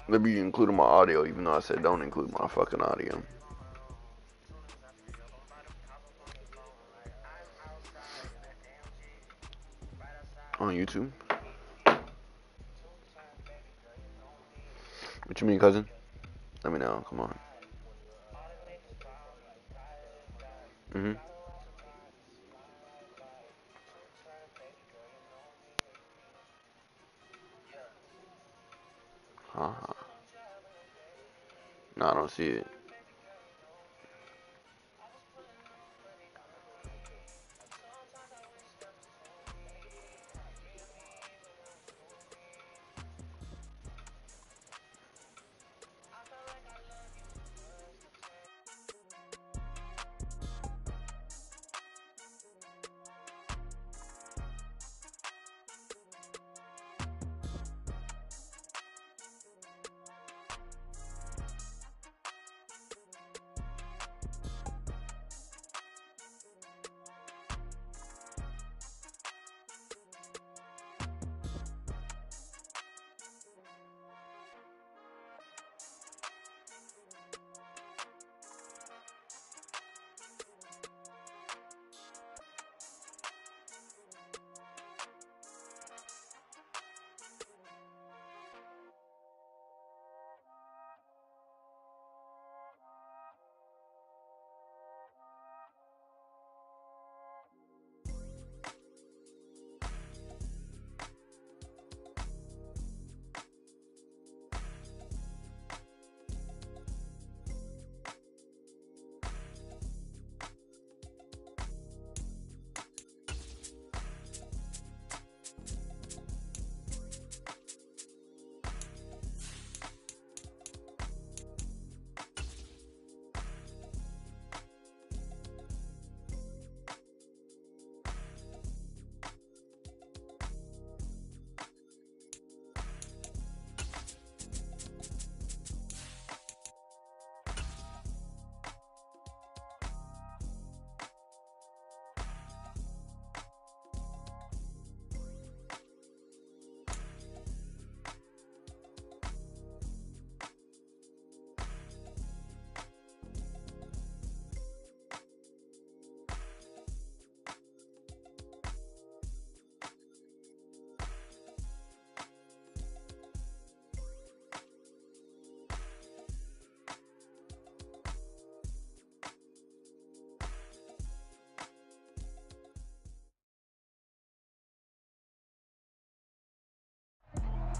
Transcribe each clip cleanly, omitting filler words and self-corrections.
Maybe you include my audio, even though I said don't include my fucking audio. On YouTube. What you mean, cousin? Let me know. Come on. Mhm. Haha. No, I don't see it.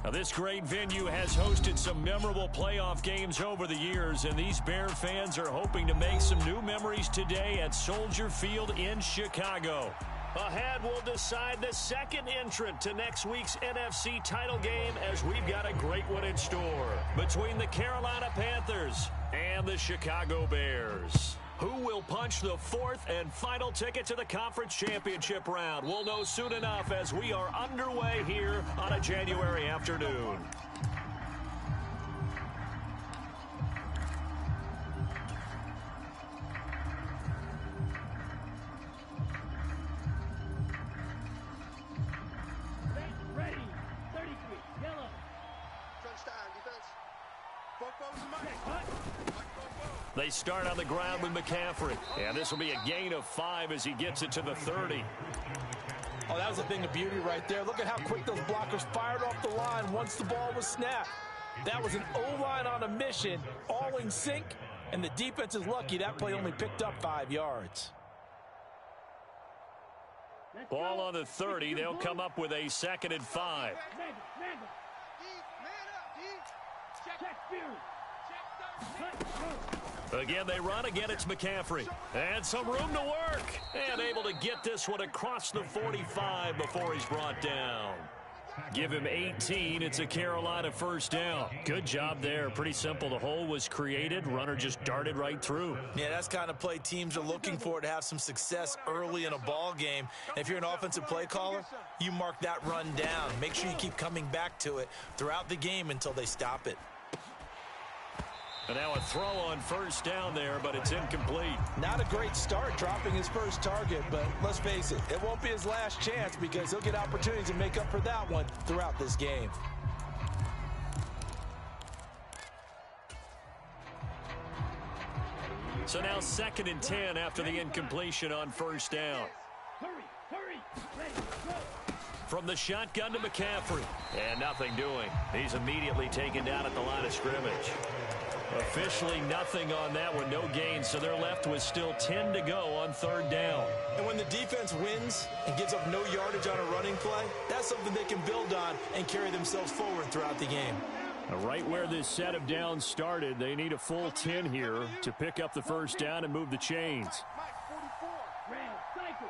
Now, this great venue has hosted some memorable playoff games over the years, and these Bear fans are hoping to make some new memories today at Soldier Field in Chicago. Ahead, we'll decide the second entrant to next week's NFC title game, as we've got a great one in store between the Carolina Panthers and the Chicago Bears. Who will punch the fourth and final ticket to the conference championship round? We'll know soon enough as we are underway here on a January afternoon. Ready, 33, yellow. Touchdown, defense. They start on the ground with McCaffrey. And this will be a gain of 5 as he gets it to the 30. Oh, that was a thing of beauty right there. Look at how quick those blockers fired off the line once the ball was snapped. That was an O-line on a mission, all in sync, and the defense is lucky that play only picked up 5 yards. Ball on the 30. They'll come up with a 2nd and 5. Again, they run. Again, it's McCaffrey. And some room to work. And able to get this one across the 45 before he's brought down. Give him 18. It's a Carolina first down. Good job there. Pretty simple. The hole was created. Runner just darted right through. Yeah, that's the kind of play teams are looking for to have some success early in a ball game. And if you're an offensive play caller, you mark that run down. Make sure you keep coming back to it throughout the game until they stop it. And now a throw on first down there, but it's incomplete. Not a great start dropping his first target, but let's face it, it won't be his last chance because he'll get opportunities to make up for that one throughout this game. So now 2nd and 10 after the incompletion on first down. Hurry, ready, go. From the shotgun to McCaffrey. And nothing doing. He's immediately taken down at the line of scrimmage. Officially nothing on that one, no gain, so they're left with still 10 to go on 3rd down. And when the defense wins and gives up no yardage on a running play, that's something they can build on and carry themselves forward throughout the game. Right where this set of downs started, they need a full 10 here to pick up the first down and move the chains. Round, cycle.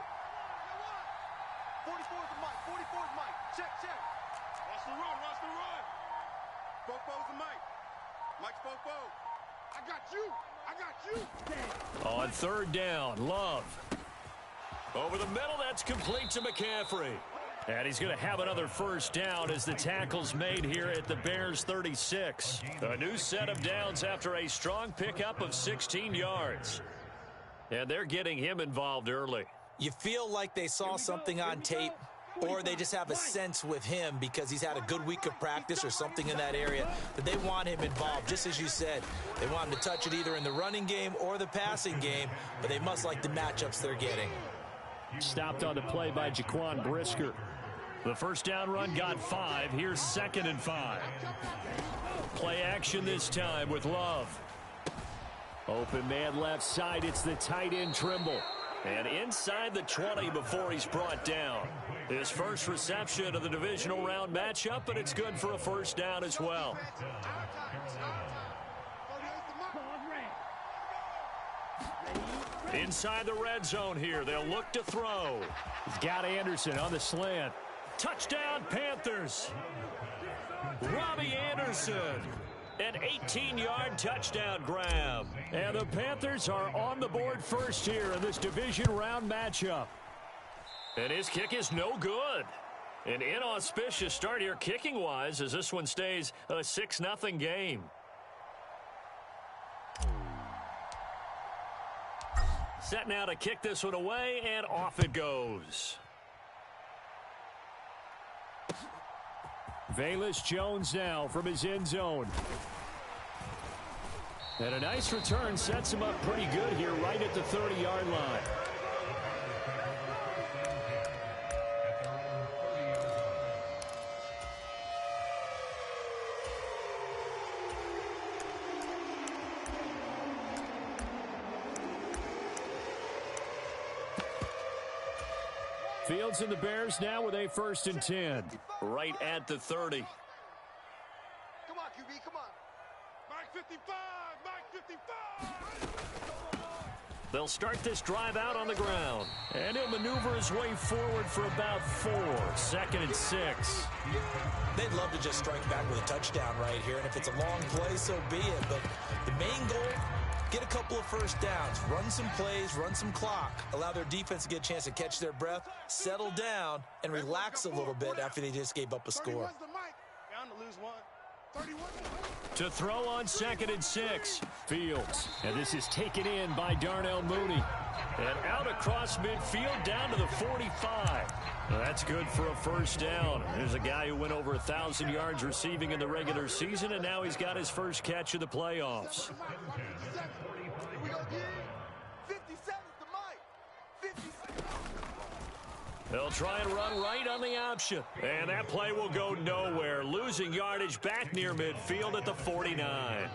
44 is the Mike. 44 is Mike. Check. Watch the run. Fofo's the Mike. Mike's Fofo. I got you. On 3rd down, Love. Over the middle, that's complete to McCaffrey. And he's going to have another first down as the tackle's made here at the Bears 36. A new set of downs after a strong pickup of 16 yards. And they're getting him involved early. You feel like they saw something on tape, or they just have a sense with him because he's had a good week of practice or something in that area that they want him involved. Just as you said, they want him to touch it either in the running game or the passing game, but they must like the matchups they're getting. Stopped on the play by Jaquan Brisker. The first down run got 5. Here's 2nd and 5. Play action this time with Love. Open man left side. It's the tight end Trimble. And inside the 20 before he's brought down. His first reception of the divisional round matchup, but it's good for a first down as well. Inside the red zone here. They'll look to throw. He's got Anderson on the slant. Touchdown, Panthers. Robbie Anderson. An 18-yard touchdown grab. And the Panthers are on the board first here in this division round matchup. And his kick is no good. An inauspicious start here kicking-wise as this one stays a 6-0 game. Set now to kick this one away, and off it goes. Velus Jones now from his end zone. And a nice return sets him up pretty good here right at the 30-yard line. Fields and the Bears now with a 1st and 10. Right at the 30. Come on, QB, come on. Mike 55, Mike 55. They'll start this drive out on the ground. And he'll maneuver his way forward for about 4. 2nd and 6. They'd love to just strike back with a touchdown right here. And if it's a long play, so be it. But the main goal, get a couple of first downs, run some plays, run some clock, allow their defense to get a chance to catch their breath, settle down, and relax a little bit after they just gave up a score. To throw on 2nd and 6, Fields. And this is taken in by Darnell Mooney. And out across midfield down to the 45. Well, that's good for a first down. There's a guy who went over 1,000 yards receiving in the regular season, and now he's got his first catch of the playoffs. They'll try and run right on the option. And that play will go nowhere. Losing yardage back near midfield at the 49.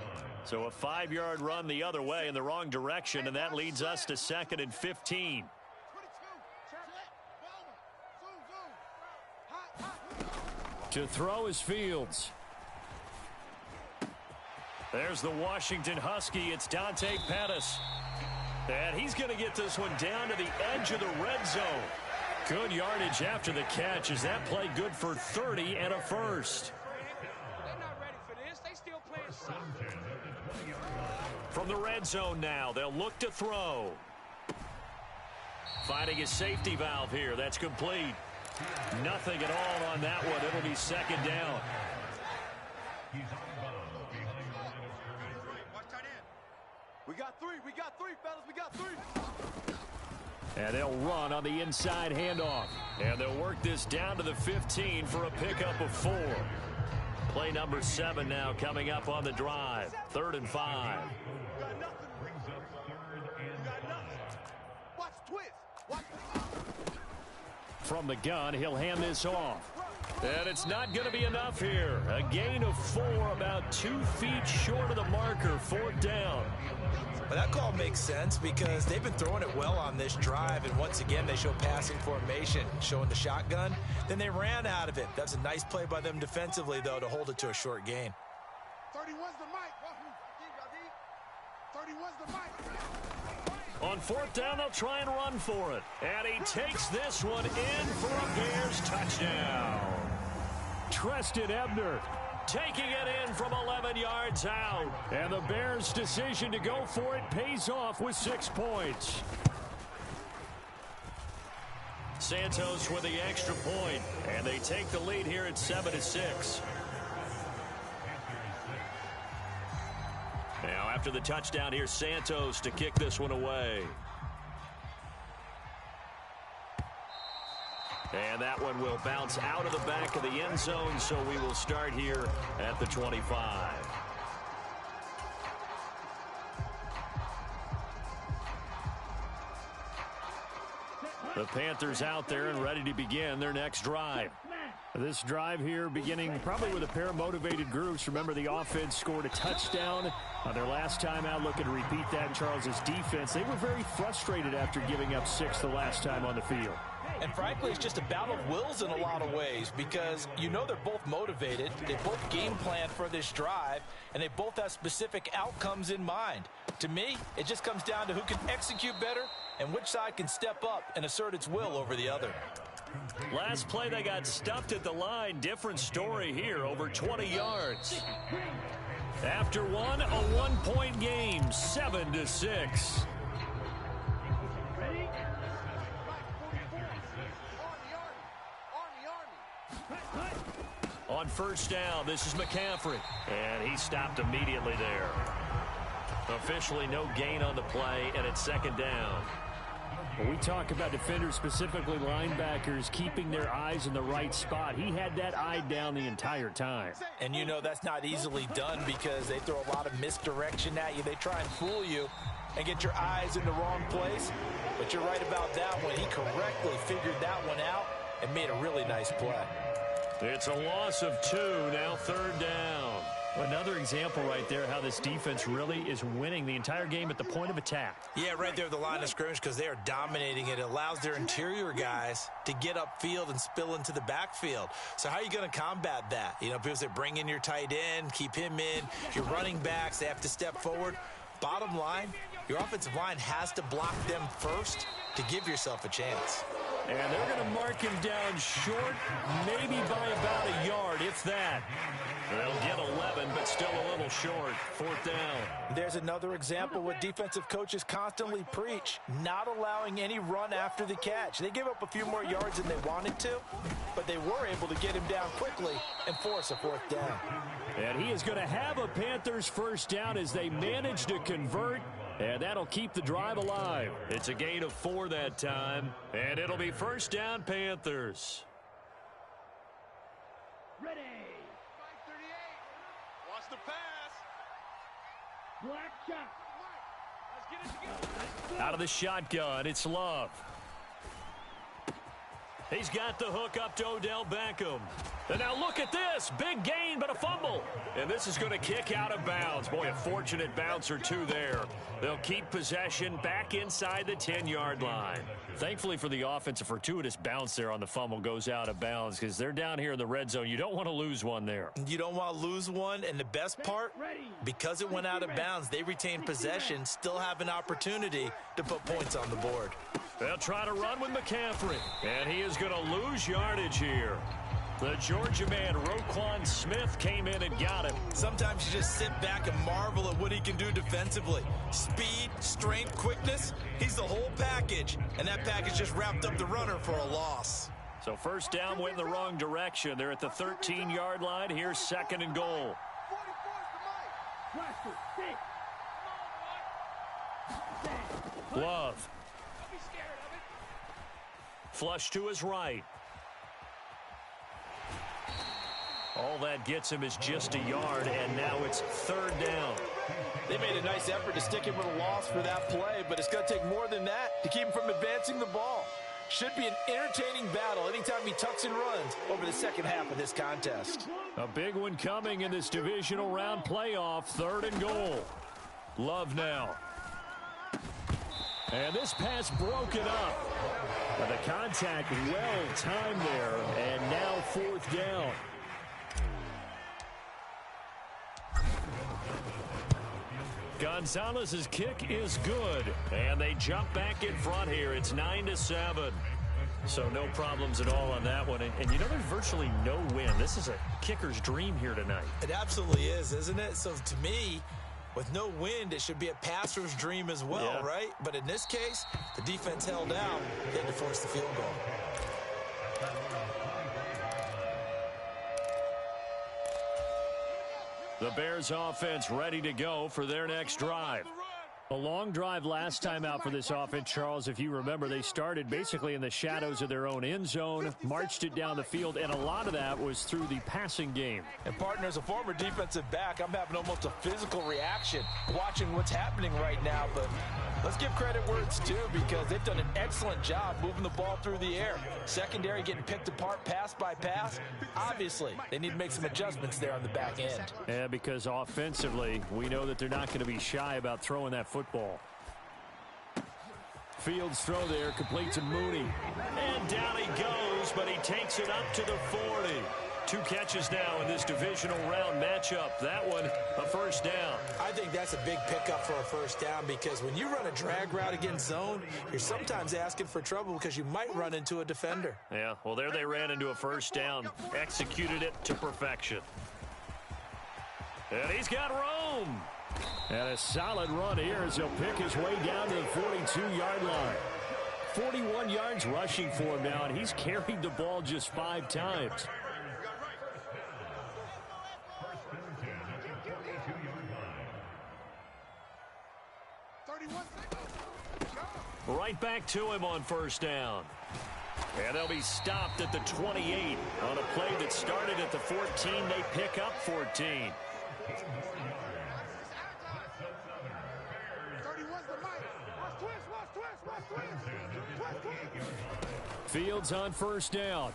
So a 5-yard run the other way in the wrong direction, and that leads us to 2nd and 15. To throw is Fields. There's the Washington Husky. It's Dante Pettis. And he's going to get this one down to the edge of the red zone. Good yardage after the catch. Is that play good for 30 and a first? They're not ready for this. They still playing soccer. From the red zone now, they'll look to throw. Finding his safety valve here. That's complete. Nothing at all on that one. It'll be 2nd down. We got three, fellas. We got three. And they'll run on the inside handoff. And they'll work this down to the 15 for a pickup of 4. Play number 7 now coming up on the drive. 3rd and 5. twist. Watch the From the gun, he'll hand this off. And it's not going to be enough here. A gain of 4, about 2 feet short of the marker, 4th down. But that call makes sense because they've been throwing it well on this drive, and once again they show passing formation, showing the shotgun. Then they ran out of it. That's a nice play by them defensively, though, to hold it to a short gain. 31's the mic. 31's the mic. On 4th down, they'll try and run for it. And he takes this one in for a Bears touchdown. Treston Ebner taking it in from 11 yards out. And the Bears' decision to go for it pays off with 6 points. Santos with the extra point, and they take the lead here at 7-6. Now, after the touchdown, here's Santos to kick this one away. And that one will bounce out of the back of the end zone, so we will start here at the 25. The Panthers out there and ready to begin their next drive. This drive here beginning probably with a pair of motivated groups. Remember, the offense scored a touchdown on their last time out. Looking to repeat that in Charles's defense. They were very frustrated after giving up 6 the last time on the field. And frankly, it's just a battle of wills in a lot of ways because you know they're both motivated. They both game plan for this drive, and they both have specific outcomes in mind. To me, it just comes down to who can execute better and which side can step up and assert its will over the other. Last play, they got stuffed at the line. Different story here, over 20 yards. After one, a 1-point game, 7-6. On 1st down, this is McCaffrey. And he stopped immediately there. Officially no gain on the play, and it's 2nd down. When we talk about defenders, specifically linebackers, keeping their eyes in the right spot, he had that eye down the entire time. And you know that's not easily done because they throw a lot of misdirection at you. They try and fool you and get your eyes in the wrong place. But you're right about that one. He correctly figured that one out and made a really nice play. It's a loss of 2, now 3rd down. Another example right there how this defense really is winning the entire game at the point of attack. Yeah, right there at the line of scrimmage because they are dominating it. It allows their interior guys to get upfield and spill into the backfield. So how are you going to combat that? You know, people say bring in your tight end, keep him in. Your running backs, they have to step forward. Bottom line, your offensive line has to block them first to give yourself a chance. And they're going to mark him down short, maybe by about a yard, if that. They'll get 11, but still a little short. 4th down. There's another example what defensive coaches constantly preach, not allowing any run after the catch. They give up a few more yards than they wanted to, but they were able to get him down quickly and force a 4th down. And he is going to have a Panthers 1st down as they manage to convert. And that'll keep the drive alive. It's a gain of 4 that time. And it'll be 1st down, Panthers. Ready. 38. Watch the pass. Black shot. Let's get it together. Out of the shotgun, it's Love. He's got the hook up to Odell Beckham. And now look at this. Big gain, but a fumble. And this is going to kick out of bounds. Boy, a fortunate bounce or two there. They'll keep possession back inside the 10-yard line. Thankfully for the offense, a fortuitous bounce there on the fumble goes out of bounds because they're down here in the red zone. You don't want to lose one there. You don't want to lose one, and the best part, because it went out of bounds, they retain possession, still have an opportunity to put points on the board. They'll try to run with McCaffrey, and he is going to lose yardage here. The Georgia man, Roquan Smith, came in and got him. Sometimes you just sit back and marvel at what he can do defensively. Speed, strength, quickness, he's the whole package. And that package just wrapped up the runner for a loss. So 1st down went in the wrong direction. They're at the 13-yard line. Here's 2nd and goal. 44's the mic. Love. Don't be scared of it. Flush to his right. All that gets him is just a yard, and now it's 3rd down. They made a nice effort to stick him with a loss for that play, but it's going to take more than that to keep him from advancing the ball. Should be an entertaining battle anytime he tucks and runs over the second half of this contest. A big one coming in this divisional round playoff, 3rd and goal. Love now. And this pass broken up. But the contact well timed there, and now 4th down. Gonzalez's kick is good, and they jump back in front here. It's 9-7. So no problems at all on that one. And you know, there's virtually no wind. This is a kicker's dream here tonight. It absolutely is, isn't it? So to me, with no wind, it should be a passer's dream as well, right? But in this case, the defense held out. They had to force the field goal. The Bears offense ready to go for their next drive. A long drive last time out for this offense, Charles. If you remember, they started basically in the shadows of their own end zone, marched it down the field, and a lot of that was through the passing game. And, partner, as a former defensive back, I'm having almost a physical reaction watching what's happening right now. But let's give credit where it's due, because they've done an excellent job moving the ball through the air. Secondary getting picked apart pass by pass. Obviously, they need to make some adjustments there on the back end. Yeah, because offensively, we know that they're not going to be shy about throwing that football. Fields throw there, complete to Mooney. And down he goes, but he takes it up to the 40. 2 catches now in this divisional round matchup. That one, a 1st down. I think that's a big pickup for a 1st down, because when you run a drag route against zone, you're sometimes asking for trouble because you might run into a defender. Yeah, well, there they ran into a 1st down, executed it to perfection. And he's got room. And a solid run here as he'll pick his way down to the 42-yard line. 41 yards rushing for him now, and he's carried the ball just 5 times. Right back to him on 1st down. And they'll be stopped at the 28 on a play that started at the 14. They pick up 14. Fields on 1st down.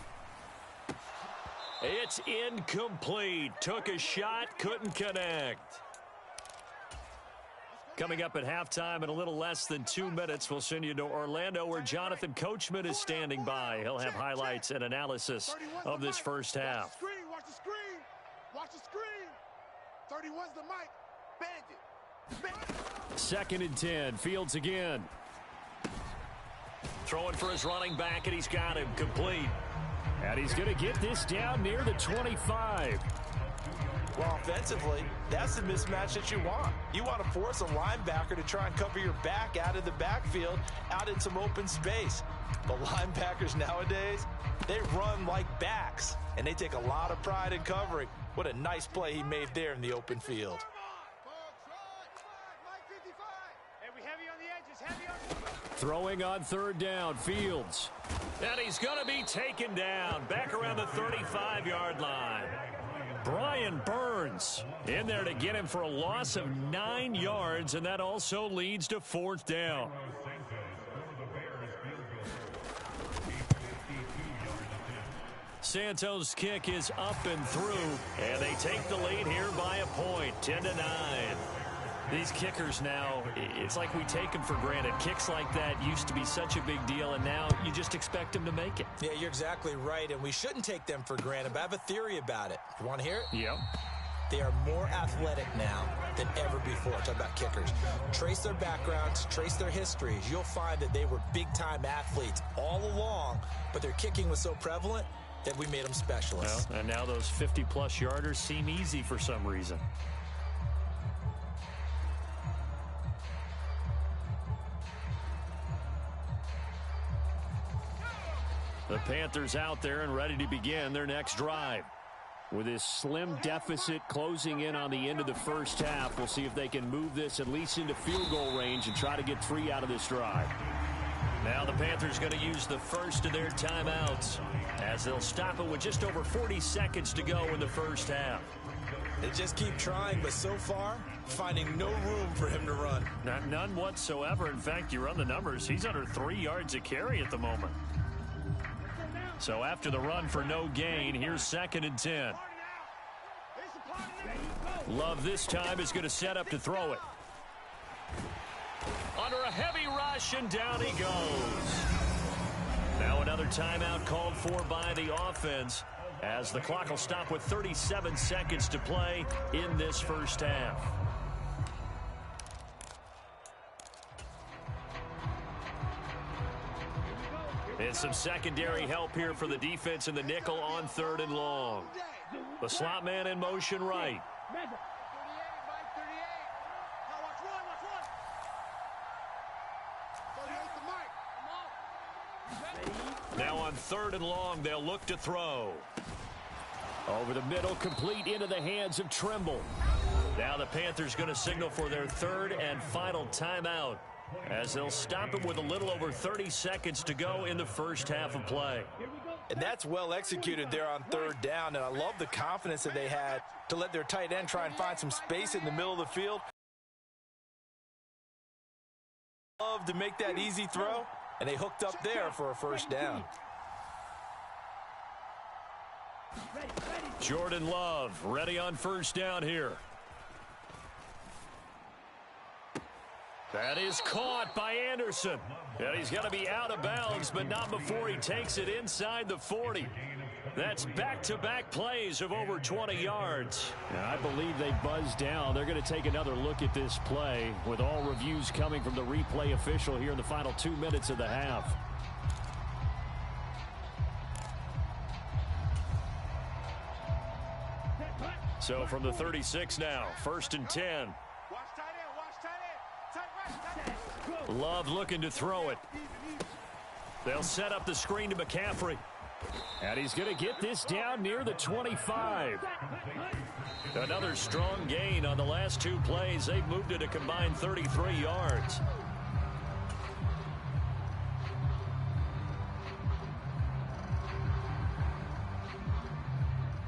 It's incomplete. Took a shot, couldn't connect. Coming up at halftime in a little less than 2 minutes, we'll send you to Orlando, where Jonathan Coachman is standing by. He'll have highlights and analysis of this 1st half. Watch the screen. Watch the screen. 31's the mic. Bandit. 2nd and 10. Fields again. Throwing for his running back, and he's got him complete. And he's going to get this down near the 25. Well, offensively, that's the mismatch that you want. You want to force a linebacker to try and cover your back out of the backfield, out in some open space. The linebackers nowadays, they run like backs, and they take a lot of pride in covering. What a nice play he made there in the open field. Throwing on 3rd down, Fields. And he's going to be taken down back around the 35-yard line. Brian Burns in there to get him for a loss of 9 yards, and that also leads to 4th down. Santos' kick is up and through, and they take the lead here by a point, 10-9. These kickers now, it's like we take them for granted. Kicks like that used to be such a big deal, and now you just expect them to make it. Yeah, you're exactly right, and we shouldn't take them for granted, but I have a theory about it. You want to hear it? Yep. They are more athletic now than ever before. Talk about kickers. Trace their backgrounds, trace their histories. You'll find that they were big-time athletes all along, but their kicking was so prevalent that we made them specialists. Well, and now those 50-plus yarders seem easy for some reason. The Panthers out there and ready to begin their next drive. With this slim deficit closing in on the end of the 1st half, we'll see if they can move this at least into field goal range and try to get 3 out of this drive. Now the Panthers going to use the first of their timeouts as they'll stop it with just over 40 seconds to go in the 1st half. They just keep trying, but so far, finding no room for him to run. None whatsoever. In fact, you run the numbers. He's under 3 yards a carry at the moment. So after the run for no gain, here's 2nd and 10. Love this time is going to set up to throw it. Under a heavy rush, and down he goes. Now another timeout called for by the offense, as the clock will stop with 37 seconds to play in this first half. And some secondary help here for the defense in the nickel on 3rd and long. The slot man in motion right. 38, Mike, 38. Now watch run. 38 to Mike. Now on 3rd and long, they'll look to throw. Over the middle, complete into the hands of Trimble. Now the Panthers going to signal for their 3rd and final timeout, as they'll stop it with a little over 30 seconds to go in the first half of play. And that's well executed there on 3rd down, and I love the confidence that they had to let their tight end try and find some space in the middle of the field. Love to make that easy throw, and they hooked up there for a 1st down. Jordan Love ready on 1st down here. That is caught by Anderson. And he's going to be out of bounds, but not before he takes it inside the 40. That's back-to-back plays of over 20 yards. I believe they buzzed down. They're going to take another look at this play, with all reviews coming from the replay official here in the final 2 minutes of the half. So from the 36 now, 1st and 10. Love looking to throw it. They'll set up the screen to McCaffrey. And he's going to get this down near the 25. Another strong gain on the last 2 plays. They've moved it a combined 33 yards.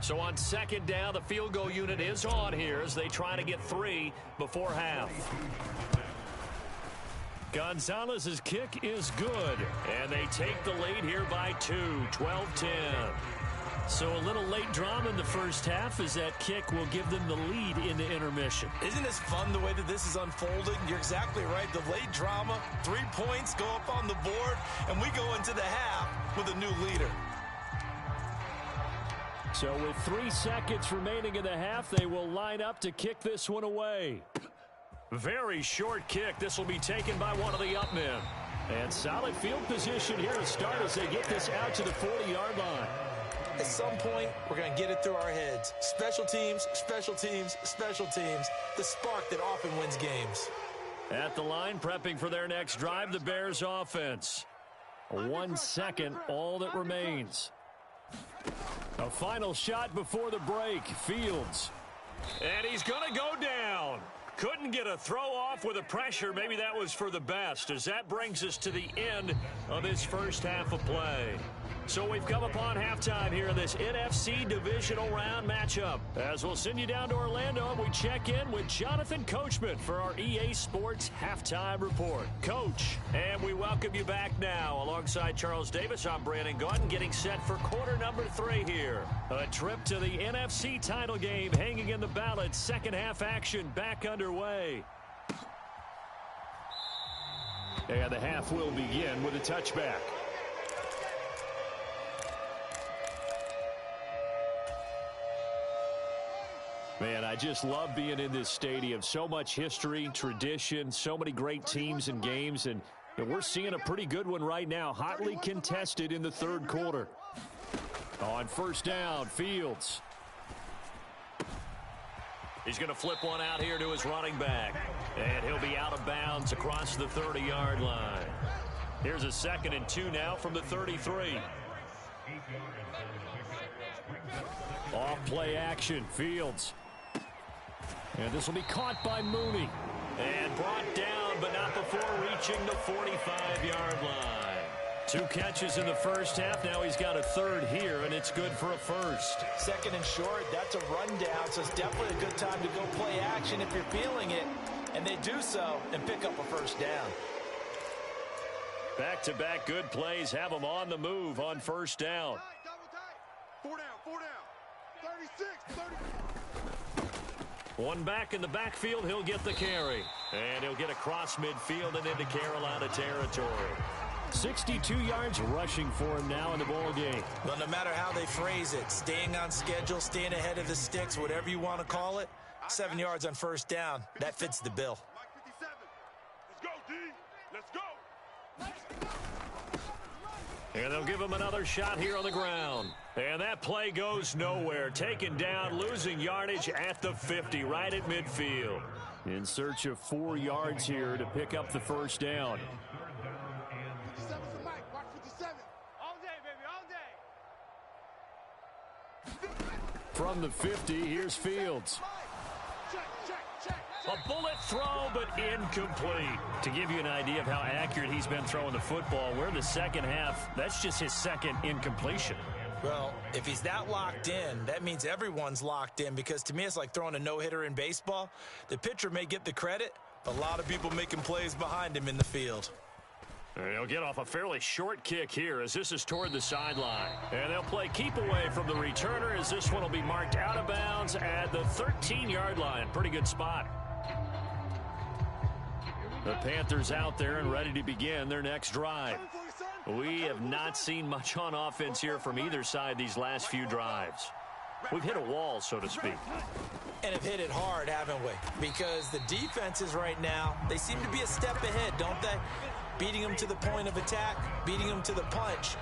So on 2nd down, the field goal unit is on here as they try to get 3 before half. Gonzalez's kick is good, and they take the lead here by 2, 12-10. So a little late drama in the first half, as that kick will give them the lead in the intermission. Isn't this fun the way that this is unfolding? You're exactly right. The late drama, 3 points go up on the board, and we go into the half with a new leader. So with 3 seconds remaining in the half, they will line up to kick this one away. Very short kick. This will be taken by one of the up men. And solid field position here to start as they get this out to the 40-yard line. At some point, we're going to get it through our heads. Special teams, special teams, special teams. The spark that often wins games. At the line, prepping for their next drive, the Bears offense. 1 second, all that remains. A final shot before the break. Fields. And he's going to go down. Couldn't get a throw off with the pressure. Maybe that was for the best, as that brings us to the end of this first half of play. So we've come upon halftime here in this NFC divisional round matchup. As we'll send you down to Orlando, and we check in with Jonathan Coachman for our EA Sports Halftime Report. Coach, and we welcome you back now. Alongside Charles Davis, I'm Brandon Gordon, getting set for quarter number 3 here. A trip to the NFC title game hanging in the balance. Second half action back underway. And the half will begin with a touchback. Man, I just love being in this stadium. So much history, tradition, so many great teams and games, and we're seeing a pretty good one right now, hotly contested in the 3rd quarter. On 1st down, Fields. He's going to flip one out here to his running back, and he'll be out of bounds across the 30-yard line. Here's a 2nd and 2 now from the 33. Off play action, Fields. And this will be caught by Mooney. And brought down, but not before reaching the 45-yard line. 2 catches in the first half. Now he's got a third here, and it's good for a first. Second and short, that's a rundown, so it's definitely a good time to go play action if you're feeling it. And they do so and pick up a first down. Back-to-back good plays have them on the move on first down. Four down. 36, 30. One back in the backfield, he'll get the carry. And he'll get across midfield and into Carolina territory. 62 yards rushing for him now in the ball game. Well, no matter how they phrase it, staying on schedule, staying ahead of the sticks, whatever you want to call it, 7 yards on first down, that fits the bill. Mike 57. Let's go, D. Let's go. And they'll give him another shot here on the ground. And that play goes nowhere. Taken down, losing yardage at the 50, right at midfield. In search of 4 yards here to pick up the first down. 57's the Mike. Watch 57. All day, baby, all day. From the 50, here's Fields. A bullet throw, but incomplete. To give you an idea of how accurate he's been throwing the football, we're in the second half. That's just his second incompletion. Well, if he's that locked in, that means everyone's locked in, because to me it's like throwing a no-hitter in baseball. The pitcher may get the credit, but a lot of people making plays behind him in the field. And he'll get off a fairly short kick here as this is toward the sideline. And they'll play keep away from the returner as this one will be marked out of bounds at the 13-yard line. Pretty good spot. The Panthers out there and ready to begin their next drive. We have not seen much on offense here from either side these last few drives. We've hit a wall, so to speak. And have hit it hard, haven't we? Because the defenses right now, they seem to be a step ahead, don't they? Beating them to the point of attack, beating them to the punch.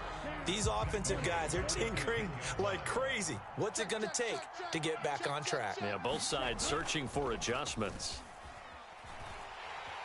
These offensive guys, they're tinkering like crazy. What's it going to take to get back on track? Yeah, both sides searching for adjustments.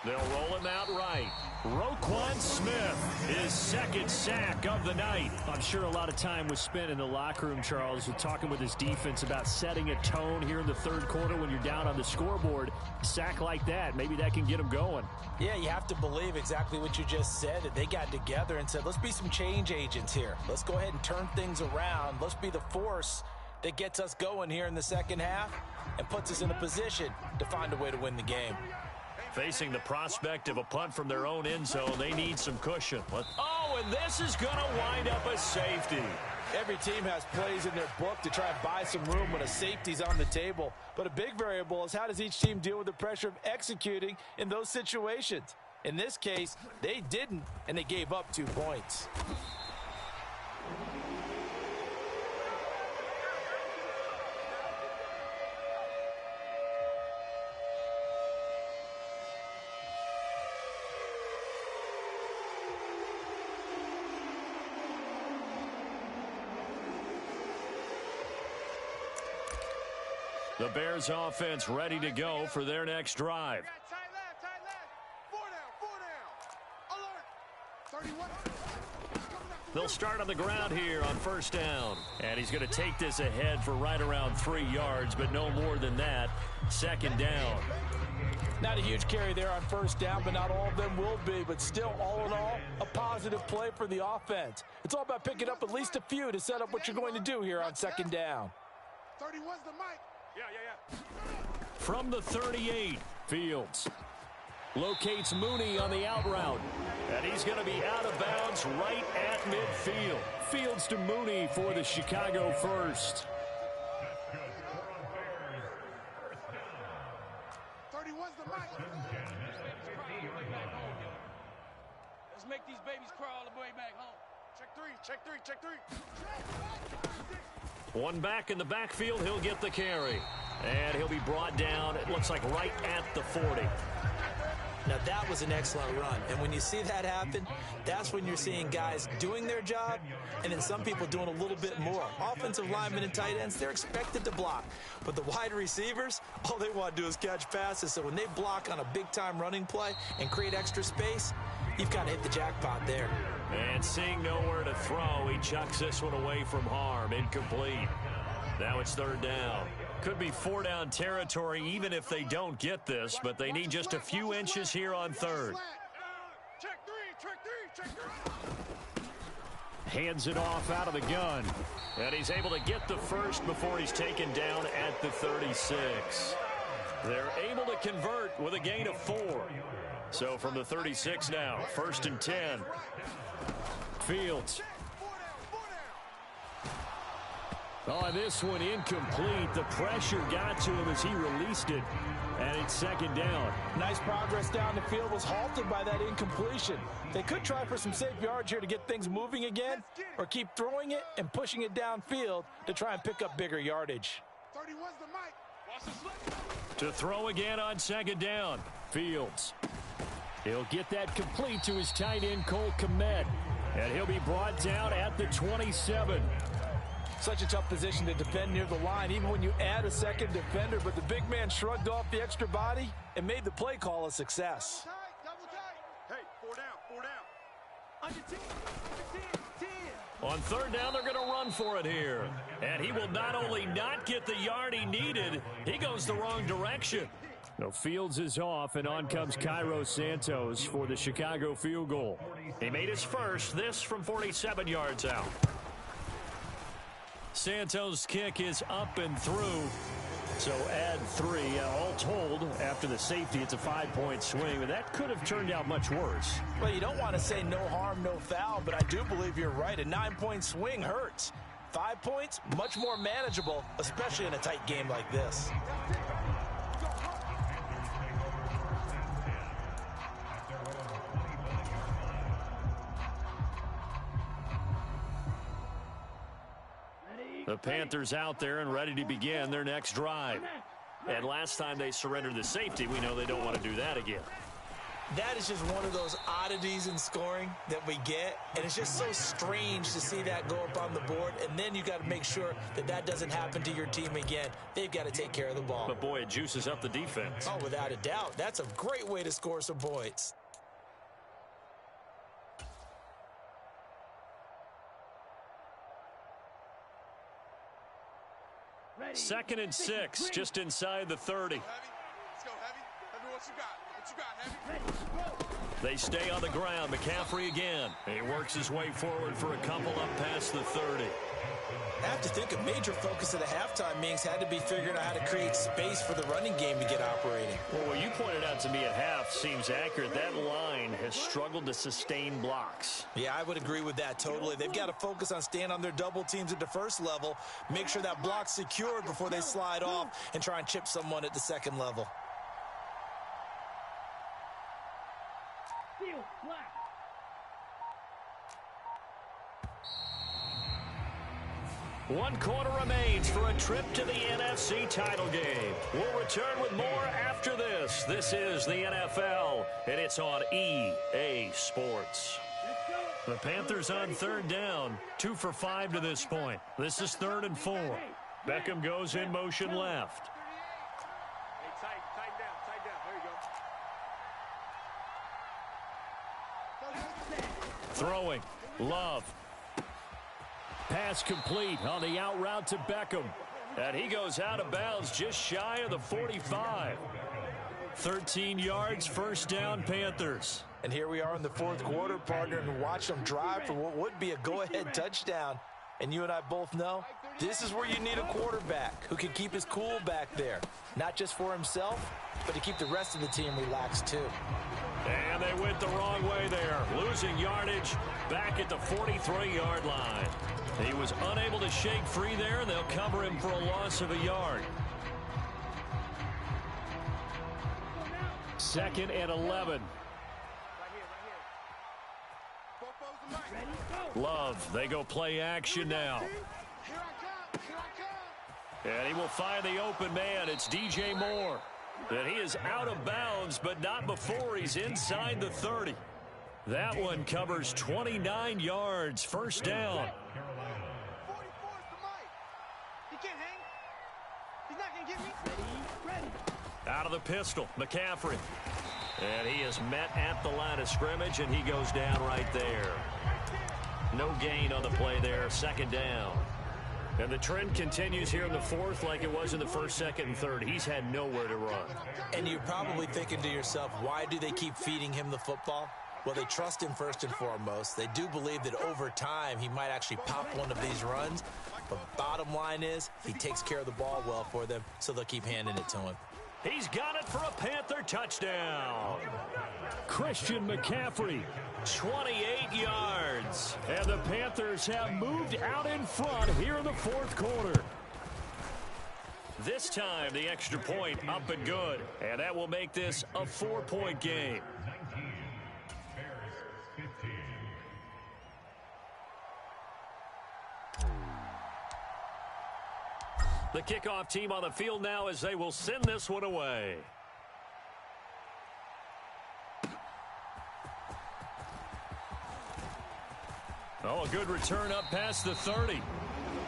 They'll roll him out right. Roquan Smith, his second sack of the night. I'm sure a lot of time was spent in the locker room, Charles, with talking with his defense about setting a tone here in the third quarter when you're down on the scoreboard. A sack like that, maybe that can get him going. Yeah, you have to believe exactly what you just said, that they got together and said, let's be some change agents here. Let's go ahead and turn things around. Let's be the force that gets us going here in the second half and puts us in a position to find a way to win the game. Facing the prospect of a punt from their own end zone, they need some cushion. Oh, and this is going to wind up a safety. Every team has plays in their book to try and buy some room when a safety's on the table. But a big variable is how does each team deal with the pressure of executing in those situations. In this case, they didn't, and they gave up 2 points. The Bears offense ready to go for their next drive. Tight left, tight left. 4 down. Alert. 31. They'll start on the ground here on first down. And he's going to take this ahead for right around 3 yards, but no more than that. Second down. Not a huge carry there on first down, but not all of them will be. But still, all in all, a positive play for the offense. It's all about picking up at least a few to set up what you're going to do here on second down. 31's the Mike. Yeah. From the 38, Fields locates Mooney on the out route. And he's going to be out of bounds right at midfield. Fields to Mooney for the Chicago first. 31's the Mike. Let's make these babies crawl all the way back home. Check three. One back in the backfield, he'll get the carry. And he'll be brought down, it looks like right at the 40. Now, that was an excellent run. And when you see that happen, that's when you're seeing guys doing their job and then some people doing a little bit more. Offensive linemen and tight ends, they're expected to block. But the wide receivers, all they want to do is catch passes. So when they block on a big-time running play and create extra space, you've got to hit the jackpot there. And seeing nowhere to throw, he chucks this one away from harm. Incomplete. Now it's third down. Could be 4 down territory even if they don't get this, but they need just a few inches here on third. Check three. hands it off out of the gun. And he's able to get the first before he's taken down at the 36. They're able to convert with a gain of 4. So from the 36 now, 1st and 10. Fields. Oh, this one incomplete. The pressure got to him as he released it. And it's 2nd down. Nice progress down the field was halted by that incompletion. They could try for some safe yards here to get things moving again, or keep throwing it and pushing it downfield to try and pick up bigger yardage. 31's the mic. Watch the slip. To throw again on 2nd down. Fields. He'll get that complete to his tight end, Cole Kmet. And he'll be brought down at the 27. Such a tough position to defend near the line, even when you add a second defender. But the big man shrugged off the extra body and made the play call a success. Double tight. Hey, 4 down, 4 down. Under 10, 10. On 3rd down, they're going to run for it here. And he will not only not get the yard he needed, he goes the wrong direction. No, Fields is off, and on comes Cairo Santos for the Chicago field goal. He made his first, this from 47 yards out. Santos' kick is up and through. So add 3. All told, after the safety, it's a 5-point swing. But that could have turned out much worse. Well, you don't want to say no harm, no foul, but I do believe you're right. A 9-point swing hurts. 5 points, much more manageable, especially in a tight game like this. The Panthers out there and ready to begin their next drive. And last time they surrendered the safety, we know they don't want to do that again. That is just one of those oddities in scoring that we get, and it's just so strange to see that go up on the board, and then you got to make sure that that doesn't happen to your team again. They've got to take care of the ball. But boy, it juices up the defense. Oh, without a doubt. That's a great way to score some points. Second and 6, just inside the 30. Heavy. Let's go, Heavy. Heavy, what you got? What you got, Heavy? They stay on the ground. McCaffrey again. He works his way forward for a couple up past the 30. I have to think a major focus of the halftime meetings had to be figuring out how to create space for the running game to get operating. Well, what you pointed out to me at half seems accurate. That line has struggled to sustain blocks. Yeah, I would agree with that totally. They've got to focus on staying on their double teams at the first level, make sure that block's secured before they slide off and try and chip someone at the second level. One quarter remains for a trip to the NFC title game. We'll return with more after this. This is the NFL, and it's on EA Sports. The Panthers on 3rd down, 2 for 5 to this point. This is 3rd and 4. Beckham goes in motion left. Hey, tighten down. Throwing, Love. Pass complete on the out route to Beckham. And he goes out of bounds just shy of the 45. 13 yards, 1st down, Panthers. And here we are in the 4th quarter, partner, and watch them drive for what would be a go-ahead touchdown. And you and I both know this is where you need a quarterback who can keep his cool back there. Not just for himself, but to keep the rest of the team relaxed too. And they went the wrong way there. Losing yardage back at the 43-yard line. He was unable to shake free there, and they'll cover him for a loss of a yard. 2nd and 11. Love, they go play action now. And he will find the open man. It's DJ Moore. And he is out of bounds, but not before he's inside the 30. That one covers 29 yards, 1st down. 44's the mic. He can't hang. He's not going to get me. Out of the pistol, McCaffrey. And he is met at the line of scrimmage, and he goes down right there. No gain on the play there, 2nd down. And the trend continues here in the 4th like it was in the 1st, 2nd, and 3rd. He's had nowhere to run. And you're probably thinking to yourself, why do they keep feeding him the football? Well, they trust him first and foremost. They do believe that over time he might actually pop one of these runs. But bottom line is he takes care of the ball well for them, so they'll keep handing it to him. He's got it for a Panther touchdown. Christian McCaffrey, 28 yards. and the Panthers have moved out in front here in the fourth quarter. This time, the extra point up and good. And that will make this a 4-point game. The kickoff team on the field now as they will send this one away. Oh, a good return up past the 30.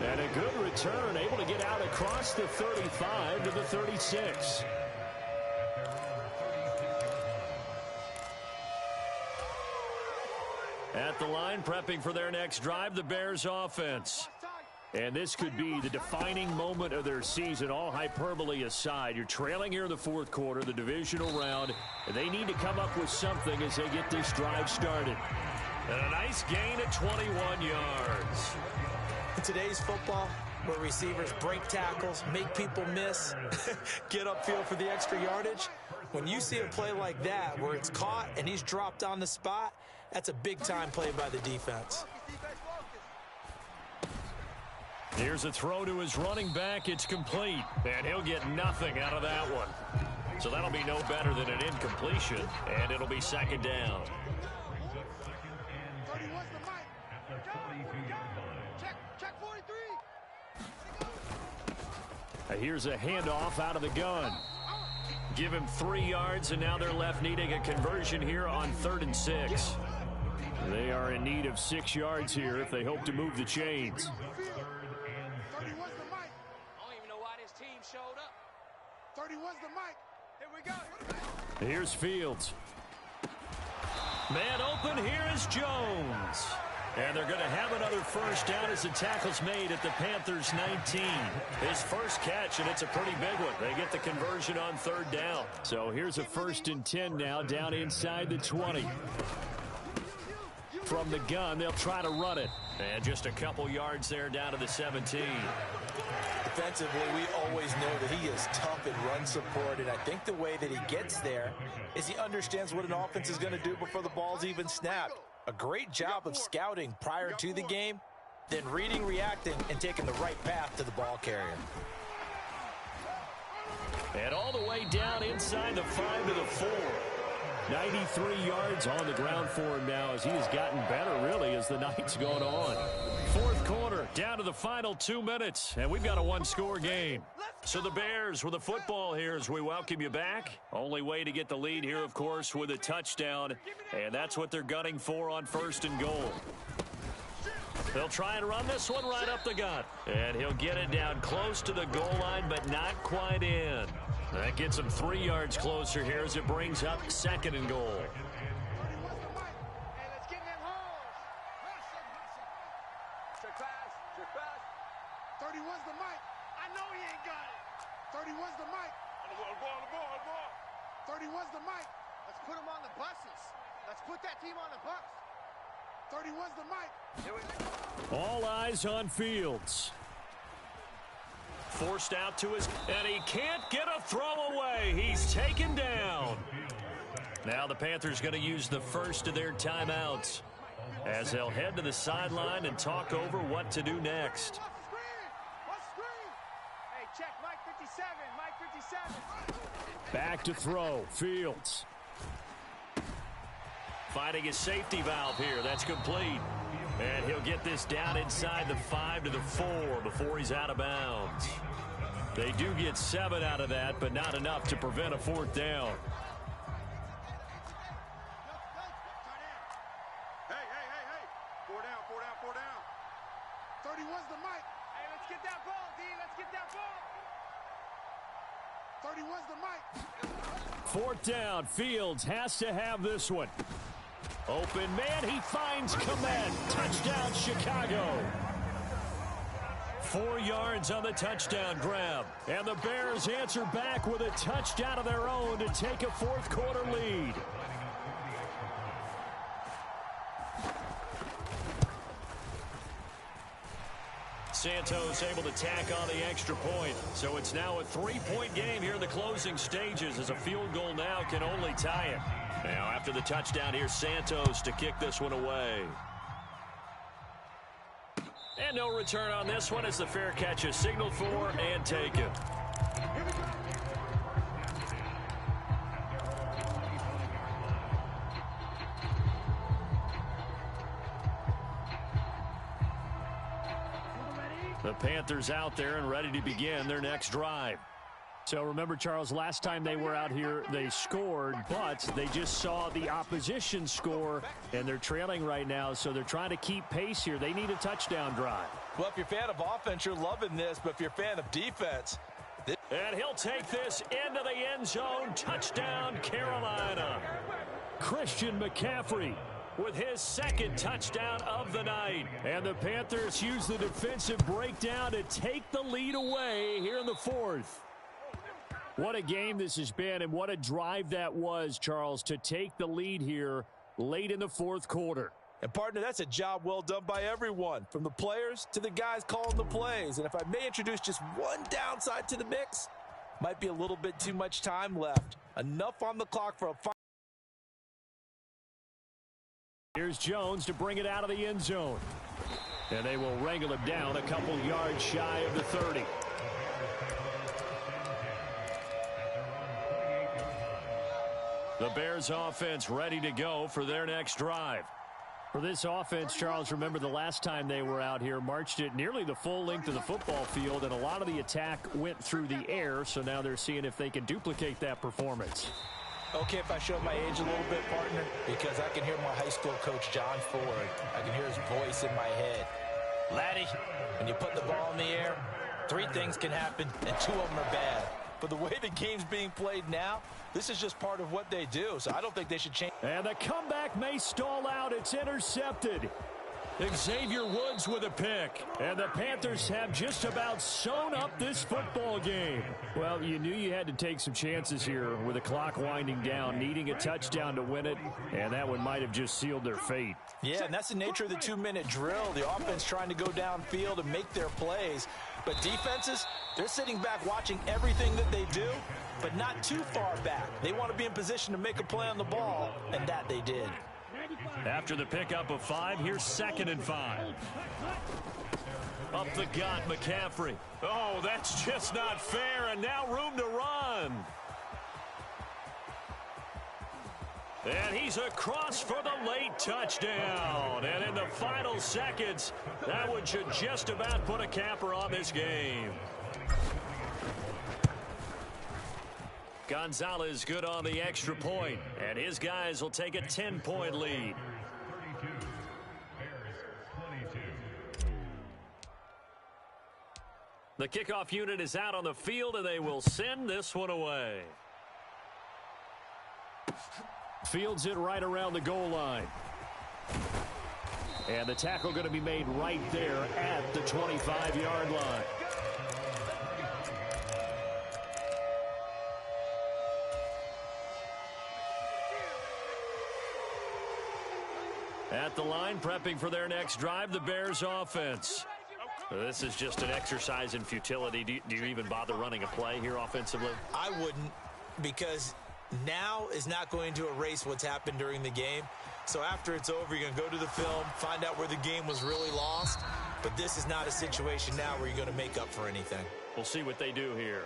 And a good return, able to get out across the 35 to the 36. At the line, prepping for their next drive, the Bears offense. And this could be the defining moment of their season, all hyperbole aside. You're trailing here in the fourth quarter, the divisional round, and they need to come up with something as they get this drive started. And a nice gain of 21 yards. In today's football, where receivers break tackles, make people miss, get upfield for the extra yardage, when you see a play like that where it's caught and he's dropped on the spot, that's a big-time play by the defense. Here's a throw to his running back. It's complete, and he'll get nothing out of that one. So that'll be no better than an incompletion, and it'll be second down. Here's a handoff out of the gun. Give him 3 yards, and now they're left needing a conversion here on 3rd and 6. They are in need of 6 yards here if they hope to move the chains. Showed up. 31's the mic. Here we go. Here's Fields. Man open, here is Jones. And they're going to have another first down as the tackle's made at the Panthers' 19. His first catch, and it's a pretty big one. They get the conversion on 3rd down. So here's a 1st and 10 now down inside the 20. From the gun, they'll try to run it. And just a couple yards there down to the 17. Defensively, we always know that he is tough in run support, and I think the way that he gets there is he understands what an offense is going to do before the ball's even snapped. A great job of scouting prior to the game, then reading, reacting, and taking the right path to the ball carrier. And all the way down inside the 5 to the 4. 93 yards on the ground for him now as he has gotten better, really, as the night's gone on. Fourth quarter, down to the final 2 minutes, and we've got a one-score game. So the Bears with the football here as we welcome you back. Only way to get the lead here, of course, with a touchdown, and that's what they're gunning for on 1st and goal. They'll try and run this one right up the gut, and he'll get it down close to the goal line, but not quite in. That gets him 3 yards closer here as it brings up 2nd and goal. 31's the mic. I know he ain't got it. 31's the mic. On the ball. 31's the mic. Let's put him on the buses. Let's put that team on the bus. 31's the mic. Here we go. All eyes on Fields. Forced out to his, and he can't get a throw away. He's taken down. Now the Panthers going to use the first of their timeouts as they'll head to the sideline and talk over what to do next. Hey, check Mike 57. Mike 57. Back to throw. Fields. Finding his safety valve here. That's complete. And he'll get this down inside the 5 to the 4 before he's out of bounds. They do get 7 out of that, but not enough to prevent a 4th down. Hey. 4 down. 31's the mic. Hey, let's get that ball, D. Let's get that ball. 31's the mic. 4th down. Fields has to have this one. Open man, he finds Komet. Touchdown, Chicago. 4 yards on the touchdown grab. And the Bears answer back with a touchdown of their own to take a 4th quarter lead. Santos able to tack on the extra point. So it's now a 3-point game here in the closing stages, as a field goal now can only tie it. Now after the touchdown, here's Santos to kick this one away. And no return on this one as the fair catch is signaled for and taken. The Panthers out there and ready to begin their next drive. So remember, Charles, last time they were out here, they scored, but they just saw the opposition score, and they're trailing right now, so they're trying to keep pace here. They need a touchdown drive. Well, if you're a fan of offense, you're loving this, but if you're a fan of defense... And he'll take this into the end zone. Touchdown, Carolina. Christian McCaffrey with his second touchdown of the night. And the Panthers use the defensive breakdown to take the lead away here in the fourth. What a game this has been, and what a drive that was, Charles, to take the lead here late in the fourth quarter. And, partner, that's a job well done by everyone, from the players to the guys calling the plays. And if I may introduce just one downside to the mix, might be a little bit too much time left. Enough on the clock for a final. Here's Jones to bring it out of the end zone. And they will wrangle him down a couple yards shy of the 30. The Bears offense ready to go for their next drive. For this offense, Charles, remember the last time they were out here, marched it nearly the full length of the football field, and a lot of the attack went through the air, so now they're seeing if they can duplicate that performance. Okay, if I show my age a little bit, partner, because I can hear my high school coach, John Ford. I can hear his voice in my head. Laddie, when you put the ball in the air, 3 things can happen, and 2 of them are bad. But the way the game's being played now, this is just part of what they do, so I don't think they should change. And the comeback may stall out. It's intercepted. Xavier Woods with a pick. And the Panthers have just about sewn up this football game. Well, you knew you had to take some chances here with the clock winding down, needing a touchdown to win it, and that one might have just sealed their fate. Yeah, and that's the nature of the 2-minute drill. The offense trying to go downfield and make their plays. But defenses, they're sitting back watching everything that they do, but not too far back. They want to be in position to make a play on the ball, and that they did. After the pickup of 5, here's 2nd and 5. Up the gut, McCaffrey. Oh, that's just not fair, and now room to run. And he's across for the late touchdown. And in the final seconds, that one should just about put a capper on this game. Gonzalez good on the extra point, and his guys will take a 10-point lead. The kickoff unit is out on the field, and they will send this one away. Fields it right around the goal line. And the tackle going to be made right there at the 25-yard line. At the line, prepping for their next drive, the Bears offense. This is just an exercise in futility. Do you even bother running a play here offensively? I wouldn't, because now is not going to erase what's happened during the game. So after it's over, you're going to go to the film, find out where the game was really lost. But this is not a situation now where you're going to make up for anything. We'll see what they do here.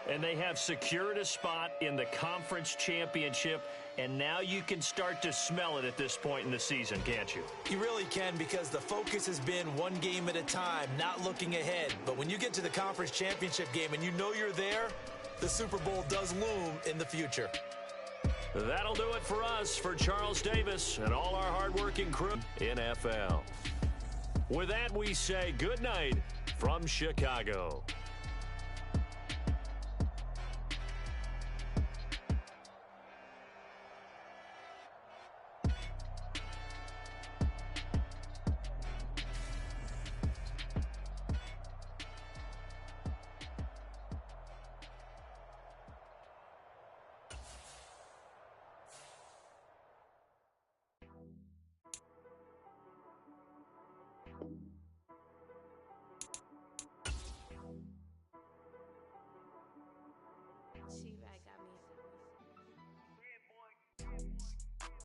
And they have secured a spot in the conference championship, and now you can start to smell it at this point in the season, can't you? You really can, because the focus has been one game at a time, not looking ahead. But when you get to the conference championship game and you know you're there, the Super Bowl does loom in the future. That'll do it for us, for Charles Davis and all our hardworking crew in NFL. With that, we say good night from Chicago.